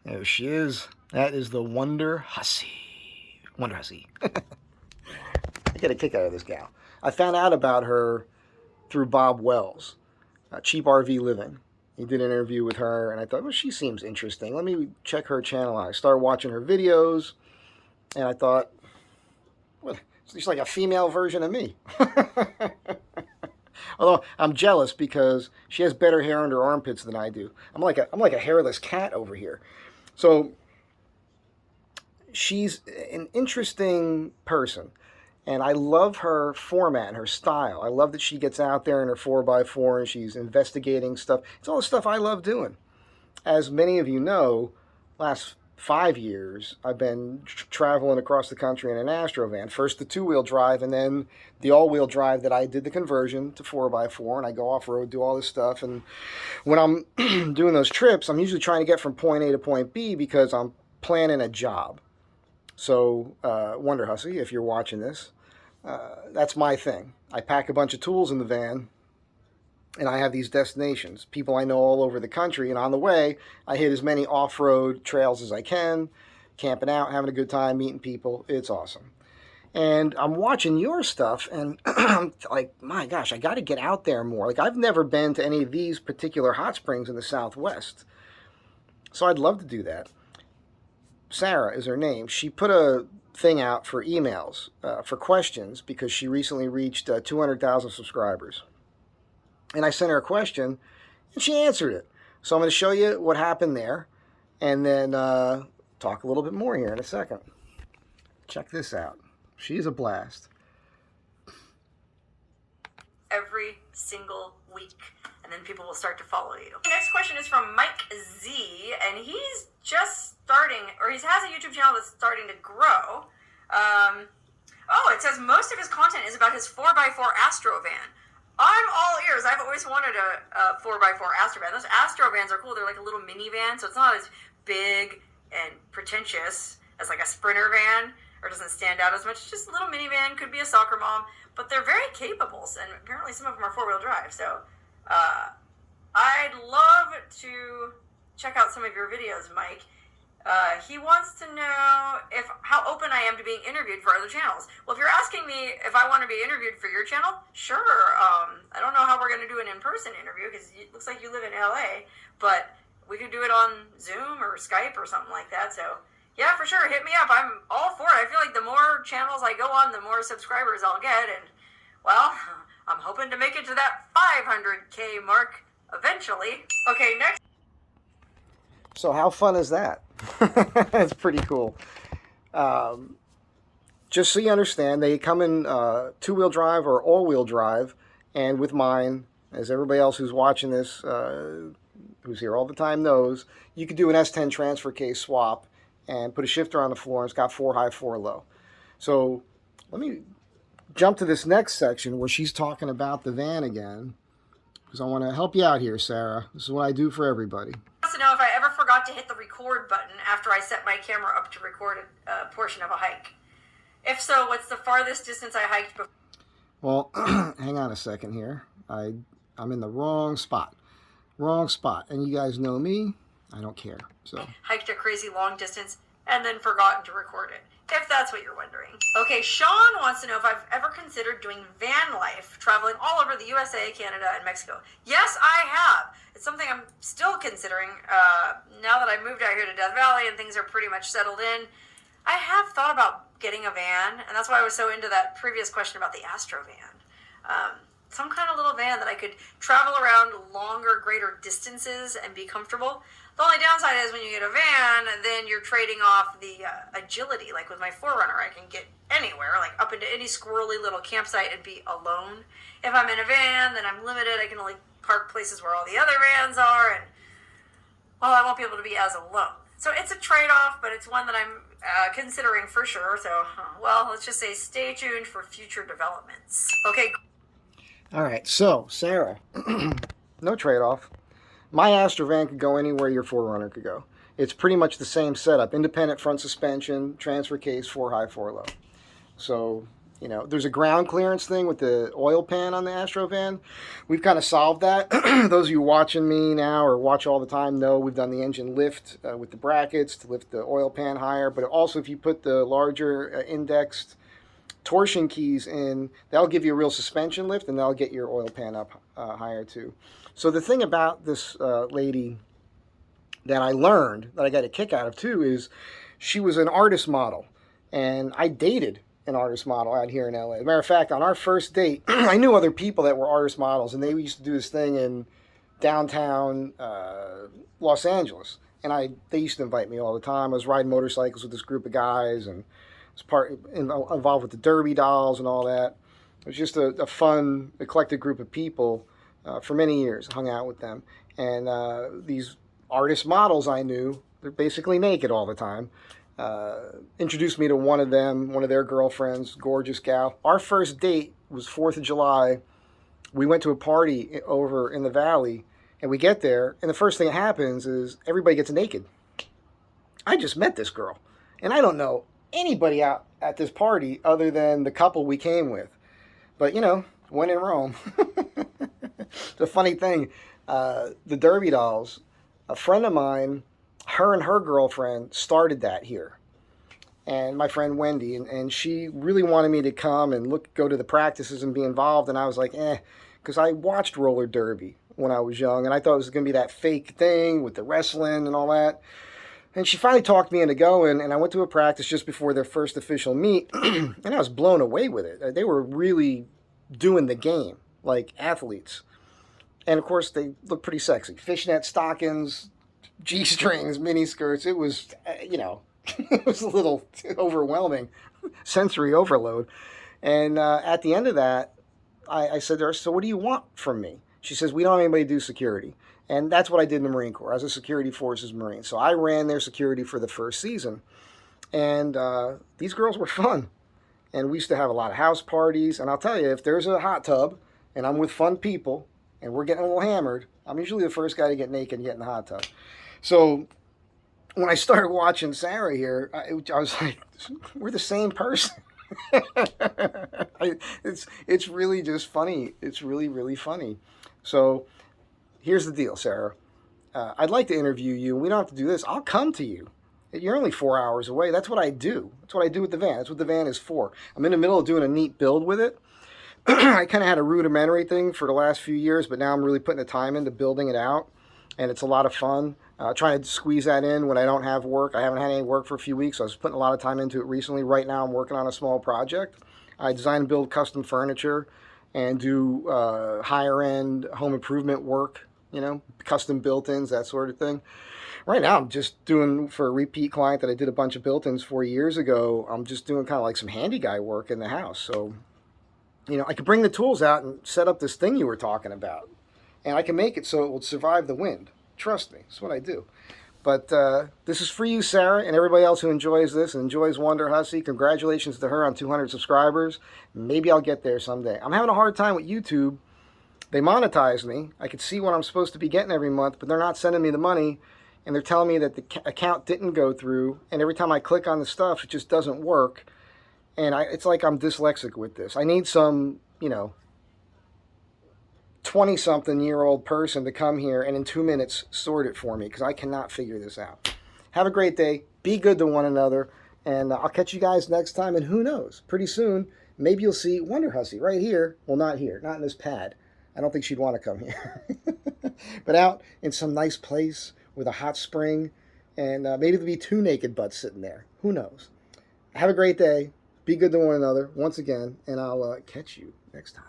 There she is. That is the Wonderhussy. Wonderhussy. I get a kick out of this gal. I found out about her through Bob Wells, Cheap RV Living. He did an interview with her, and I thought, well, she seems interesting. Let me check her channel out. I started watching her videos, and I thought, well, she's like a female version of me. Although I'm jealous because she has better hair under her armpits than I do. I'm like a hairless cat over here. So she's an interesting person, and I love her format and her style. I love that she gets out there in her 4x4 and she's investigating stuff. It's all the stuff I love doing. As many of you know, last 5 years I've been traveling across the country in an Astro van. First the two-wheel drive, and then the all-wheel drive that I did the conversion to 4x4, and I go off-road, do all this stuff. And when I'm doing those trips, I'm usually trying to get from point A to point B because I'm planning a job. So Wonderhussy, if you're watching this, that's my thing. I pack a bunch of tools in the van, and I have these destinations, people I know all over the country, and on the way, I hit as many off-road trails as I can, camping out, having a good time, meeting people. It's awesome. And I'm watching your stuff, and I'm like, my gosh, I got to get out there more. Like, I've never been to any of these particular hot springs in the Southwest, so I'd love to do that. Sarah is her name. She put a thing out for emails, for questions, because she recently reached 200,000 subscribers. And I sent her a question, and she answered it. So I'm going to show you what happened there, and then talk a little bit more here in a second. Check this out. She's a blast. Every single week, and then people will start to follow you. The next question is from Mike Z, and he's just starting, or he has a YouTube channel that's starting to grow. It says most of his content is about his 4x4 Astro van. I'm all ears. I've always wanted a 4x4 Astro van. Those Astro vans are cool. They're like a little minivan, so it's not as big and pretentious as like a Sprinter van, or doesn't stand out as much. It's just a little minivan, could be a soccer mom, but they're very capable, and apparently some of them are four-wheel drive. So I'd love to check out some of your videos, Mike. He wants to know how open I am to being interviewed for other channels. Well, if you're asking me if I want to be interviewed for your channel, sure. I don't know how we're going to do an in-person interview because it looks like you live in LA, but we could do it on Zoom or Skype or something like that. So yeah, for sure, hit me up. I'm all for it. I feel like the more channels I go on, the more subscribers I'll get, and well, I'm hoping to make it to that 500K mark eventually. Okay, next. So how fun is that? That's pretty cool. Just so you understand, they come in two-wheel drive or all-wheel drive, and with mine, as everybody else who's watching this, who's here all the time knows, you could do an S10 transfer case swap and put a shifter on the floor, and it's got 4 high, 4 low. So let me jump to this next section where she's talking about the van again, because I want to help you out here, Sarah. This is what I do for everybody. To know if I ever forgot to hit the record button after I set my camera up to record a portion of a hike. If so, what's the farthest distance I hiked before? Well, hang on a second here. I'm in the wrong spot. Wrong spot. And you guys know me. I don't care. So hiked a crazy long distance and then forgotten to record it, if that's what you're wondering. Okay, Sean wants to know if I've ever considered doing van life, traveling all over the USA, Canada, and Mexico. Yes, I have. It's something I'm still considering now that I moved out here to Death Valley and things are pretty much settled in. I have thought about getting a van, and that's why I was so into that previous question about the Astro van. Some kind of little van that I could travel around longer, greater distances and be comfortable. The only downside is when you get a van, then you're trading off the agility. Like with my 4Runner, I can get anywhere, like up into any squirrely little campsite and be alone. If I'm in a van, then I'm limited. I can only park places where all the other vans are, and well, I won't be able to be as alone. So it's a trade-off, but it's one that I'm considering for sure. So, well, let's just say stay tuned for future developments. Okay. All right, so Sarah, no trade-off. My Astro van could go anywhere your 4Runner could go. It's pretty much the same setup. Independent front suspension, transfer case, 4 high, 4 low. So You know, there's a ground clearance thing with the oil pan on the Astro van. We've kind of solved that. Those of you watching me now or watch all the time know we've done the engine lift with the brackets to lift the oil pan higher. But also, if you put the larger indexed torsion keys in, that'll give you a real suspension lift, and that'll get your oil pan up higher too. So the thing about this lady that I learned, that I got a kick out of too, is she was an artist model, and I dated an artist model out here in LA. As a matter of fact, on our first date, I knew other people that were artist models, and they used to do this thing in downtown Los Angeles. And they used to invite me all the time. I was riding motorcycles with this group of guys, and was involved with the Derby dolls and all that. It was just a fun, eclectic group of people for many years. I hung out with them, and these artist models I knew, they're basically naked all the time. Introduced me to one of them, one of their girlfriends, gorgeous gal. Our first date was 4th of July. We went to a party over in the valley, and we get there, and the first thing that happens is everybody gets naked. I just met this girl, and I don't know anybody out at this party other than the couple we came with. But, you know, when in Rome. The funny thing, the Derby dolls, a friend of mine, her and her girlfriend started that here. And my friend Wendy, and she really wanted me to come and go to the practices and be involved. And I was like, because I watched roller derby when I was young, and I thought it was going to be that fake thing with the wrestling and all that. And she finally talked me into going, and I went to a practice just before their first official meet, and I was blown away with it. They were really doing the game, like athletes. And of course, they look pretty sexy. Fishnet stockings, G-strings, mini skirts. It was, it was a little overwhelming, sensory overload. And at the end of that, I said to her, so what do you want from me? She says, we don't have anybody do security. And that's what I did in the Marine Corps. I was a security forces Marine. So I ran their security for the first season. And these girls were fun. And we used to have a lot of house parties. And I'll tell you, if there's a hot tub and I'm with fun people and we're getting a little hammered, I'm usually the first guy to get naked and get in the hot tub. So when I started watching Sarah here, I was like, we're the same person. It's really just funny. It's really, really funny. So here's the deal, Sarah. I'd like to interview you. We don't have to do this. I'll come to you. You're only 4 hours away. That's what I do. That's what I do with the van. That's what the van is for. I'm in the middle of doing a neat build with it. I kind of had a rudimentary thing for the last few years, but now I'm really putting the time into building it out. And it's a lot of fun. Trying to squeeze that in when I don't have work. I haven't had any work for a few weeks. So I was putting a lot of time into it recently. Right now I'm working on a small project. I design and build custom furniture and do higher-end home improvement work, custom built-ins, that sort of thing. Right now I'm just doing, for a repeat client that I did a bunch of built-ins 4 years ago, I'm just doing kind of like some handy guy work in the house. So, I could bring the tools out and set up this thing you were talking about. And I can make it so it will survive the wind. Trust me, that's what I do. But this is for you, Sarah, and everybody else who enjoys this and enjoys Wonderhussy. Congratulations to her on 200 subscribers. Maybe I'll get there someday. I'm having a hard time with YouTube. They monetize me. I can see what I'm supposed to be getting every month, but they're not sending me the money, and they're telling me that the account didn't go through, and every time I click on the stuff, it just doesn't work. And it's like I'm dyslexic with this. I need some, 20-something-year-old person to come here and in 2 minutes sort it for me, because I cannot figure this out. Have a great day. Be good to one another. And I'll catch you guys next time. And who knows, pretty soon, maybe you'll see Wonderhussy right here. Well, not here. Not in this pad. I don't think she'd want to come here. But out in some nice place with a hot spring. And maybe there'll be 2 naked butts sitting there. Who knows? Have a great day. Be good to one another once again. And I'll catch you next time.